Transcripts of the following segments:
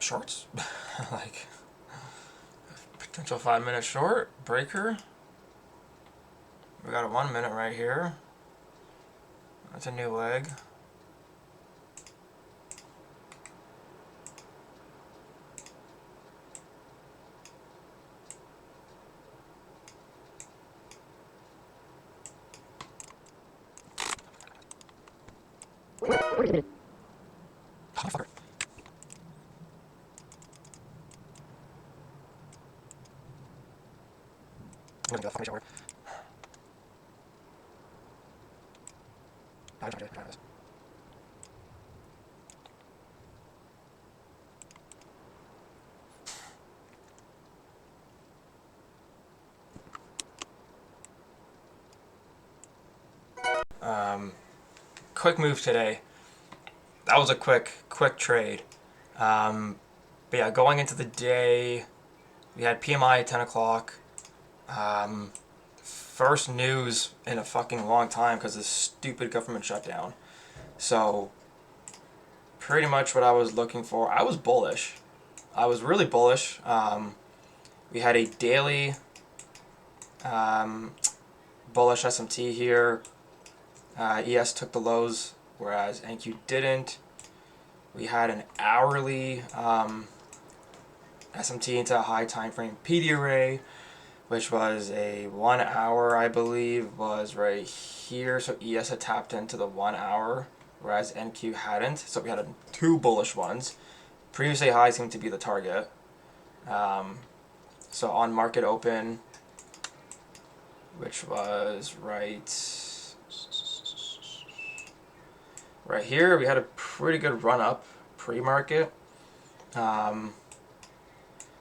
shorts. Like, potential 5-minute short, breaker. We got a 1 minute right here. That's a new leg. Motherfucker. I'm gonna do a formation order. I'm trying to do this. Quick move today. That was a quick trade. But yeah, going into the day, we had PMI at 10 o'clock. First news in a fucking long time because of this stupid government shutdown. So, pretty much what I was looking for. I was bullish. I was really bullish. We had a daily bullish SMT here. ES took the lows, whereas NQ didn't. We had an hourly SMT into a high time frame PD array, which was a 1 hour, I believe, was right here. So ES had tapped into the 1 hour, whereas NQ hadn't. So we had two bullish ones. Previously high seemed to be the target. So on market open, which was right here, we had a pretty good run up pre-market,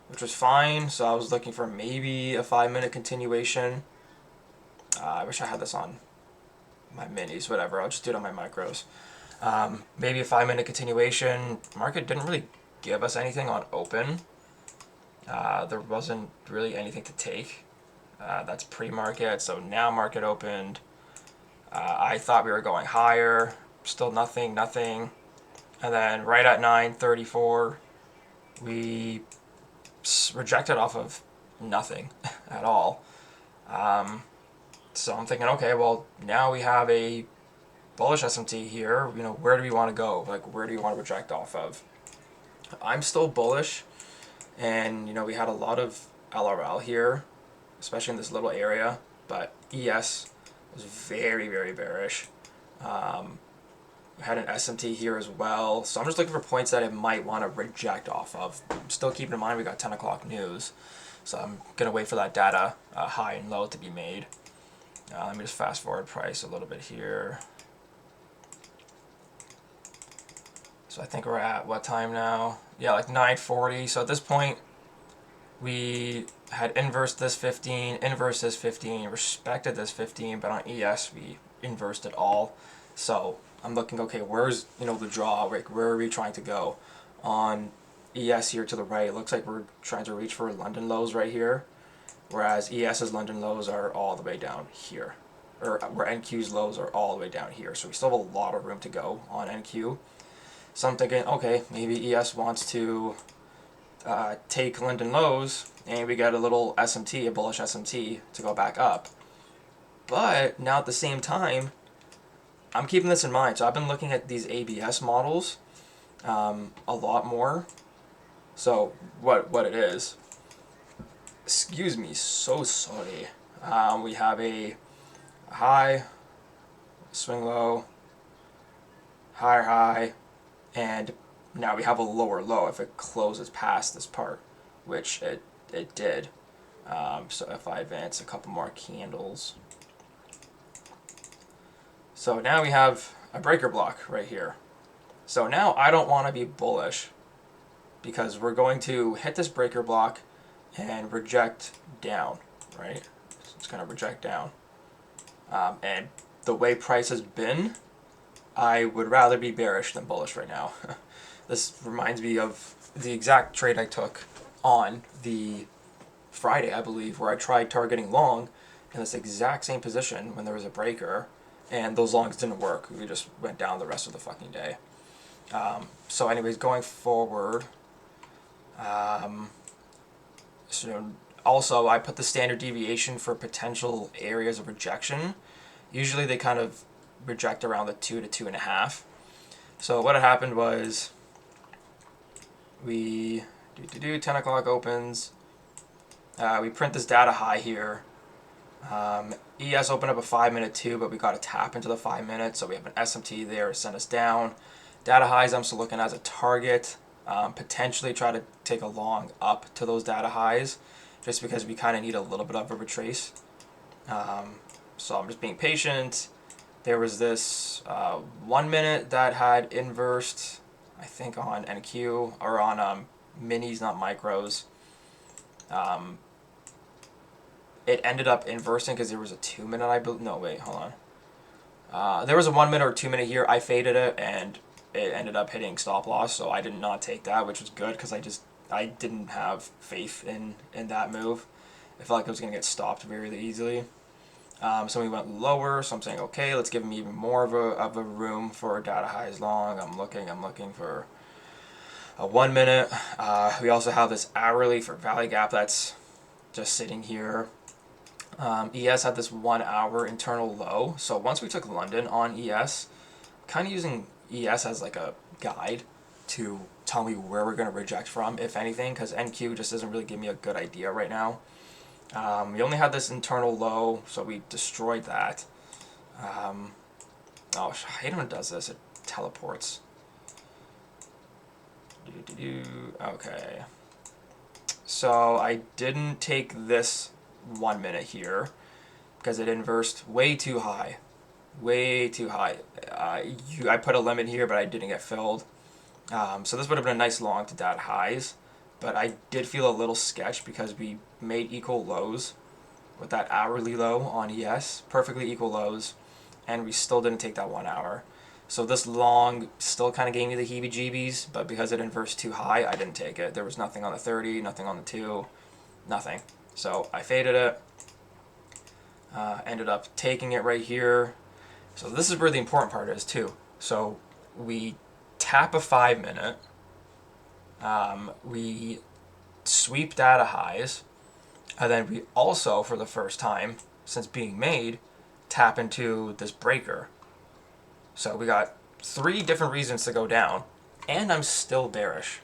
which was fine. So I was looking for maybe a 5-minute continuation. I wish I had this on my minis, whatever. I'll just do it on my micros. Maybe a 5-minute continuation. Market didn't really give us anything on open. There wasn't really anything to take. That's pre-market. So now market opened. I thought we were going higher. Still nothing. And then right at 9:34, we rejected off of nothing at all. So I'm thinking, okay, well, now we have a bullish SMT here. You know, where do we want to go? Like, where do we want to reject off of? I'm still bullish, and you know, we had a lot of LRL here, especially in this little area, but ES was very, very bearish. We had an SMT here as well, so I'm just looking for points that it might want to reject off of. Still keeping in mind we got 10 o'clock news, so I'm going to wait for that data, high and low, to be made. Let me just fast forward price a little bit here. So I think we're at what time now? Yeah, like 9:40. So at this point, we had inversed this 15, inversed this 15, respected this 15, but on ES we inversed it all. So I'm looking, okay, where's, you know, the draw? Like, where are we trying to go? On ES here to the right, it looks like we're trying to reach for London lows right here, whereas ES's London lows are all the way down here, or where NQ's lows are all the way down here. So we still have a lot of room to go on NQ. So I'm thinking, okay, maybe ES wants to take London lows, and we get a little SMT, a bullish SMT, to go back up. But now at the same time, I'm keeping this in mind. So I've been looking at these ABS models a lot more. So what it is, excuse me, so sorry. We have a high, swing low, higher high, and now we have a lower low if it closes past this part, which it did. So if I advance a couple more candles. So now we have a breaker block right here. So now I don't want to be bullish because we're going to hit this breaker block and reject down, right? So it's going to reject down. And the way price has been, I would rather be bearish than bullish right now. This reminds me of the exact trade I took on the Friday, I believe, where I tried targeting long in this exact same position when there was a breaker, and those longs didn't work. We just went down the rest of the fucking day. So anyways, going forward, So also, I put the standard deviation for potential areas of rejection. Usually they kind of reject around the 2 to 2.5. So what had happened was we 10 o'clock opens. We print this data high here. ES opened up a 5-minute too, but we got a tap into the 5 minutes, so we have an SMT there to send us down. Data highs I'm still looking as a target. Potentially try to take a long up to those data highs, just because we kind of need a little bit of a retrace. So I'm just being patient. There was this 1 minute that had inversed, I think on NQ, or on minis, not micros. It ended up inversing because there was a 2 minute, I believe. No, wait, hold on. There was a 1 minute or 2 minute here. I faded it, and it ended up hitting stop loss, so I did not take that, which was good because I didn't have faith in that move. I felt like it was going to get stopped very easily. So we went lower, so I'm saying, okay, let's give him even more of a room for data highs long. I'm looking for a 1 minute. We also have this hourly for Valley Gap that's just sitting here. ES had this 1 hour internal low. So once we took London on ES, kind of using ES as like a guide to tell me where we're going to reject from, if anything, because NQ just doesn't really give me a good idea right now. We only had this internal low, so we destroyed that. Oh, I hate when it does this. It teleports. Okay. So I didn't take this 1 minute here because it inversed way too high. Way too high. I put a limit here, but I didn't get filled. So this would have been a nice long to data highs, but I did feel a little sketch because we made equal lows with that hourly low on ES, perfectly equal lows, and we still didn't take that 1 hour. So this long still kind of gave me the heebie-jeebies, but because it inversed too high, I didn't take it. There was nothing on the 30, nothing on the 2, nothing. So I faded it, ended up taking it right here. So this is where the important part is too. So we tap a 5 minute, we sweep data highs, and then we also, for the first time since being made, tap into this breaker. So we got 3 different reasons to go down, and I'm still bearish.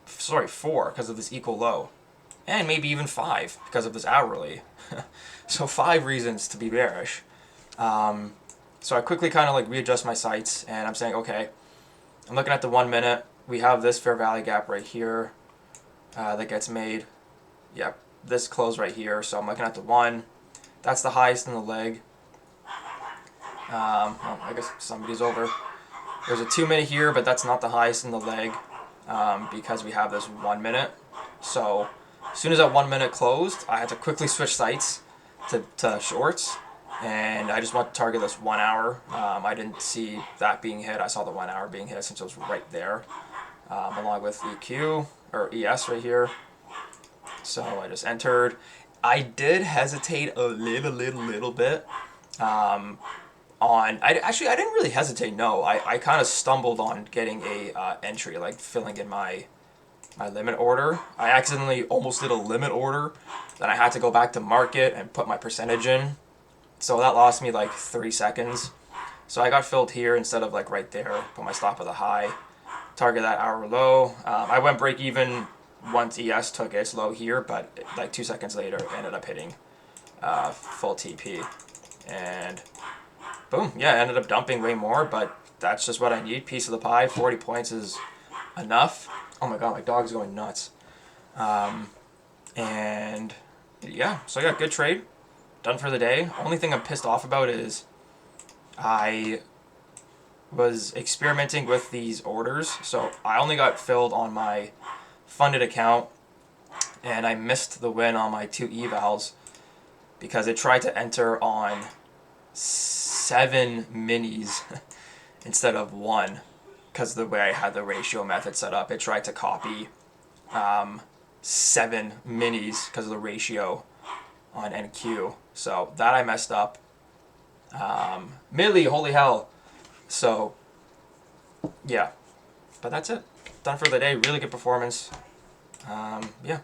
Sorry, 4 because of this equal low, and maybe even 5 because of this hourly. So 5 reasons to be bearish. So I quickly kind of like readjust my sights, and I'm saying, okay, I'm looking at the 1 minute. We have this fair value gap right here that gets made. Yep, this close right here. So I'm looking at the 1. That's the highest in the leg. I guess somebody's over. There's a 2 minute here, but that's not the highest in the leg because we have this 1 minute. So as soon as that 1 minute closed, I had to quickly switch sights to shorts, and I just want to target this 1 hour. I didn't see that being hit. I saw the 1 hour being hit since it was right there, along with EQ or ES right here. So I just entered. I did hesitate a little bit. I didn't really hesitate. No, I kind of stumbled on getting a entry, like filling in my limit order. I accidentally almost did a limit order. Then I had to go back to market and put my percentage in. So that lost me like 3 seconds. So I got filled here instead of like right there. Put my stop at the high. Target that hour low. I went break even once ES took its low here, but like 2 seconds later it ended up hitting full TP. And boom, yeah, I ended up dumping way more, but that's just what I need. Piece of the pie, 40 points is enough. Oh my god, my dog's going nuts. And yeah, so I got good trade. Done for the day. Only thing I'm pissed off about is I was experimenting with these orders. So I only got filled on my funded account, and I missed the win on my 2 evals because it tried to enter on 7 minis instead of 1 because the way I had the ratio method set up. It tried to copy 7 minis because of the ratio on NQ. So that I messed up. Millie, holy hell. So, yeah. But that's it. Done for the day. Really good performance. Yeah.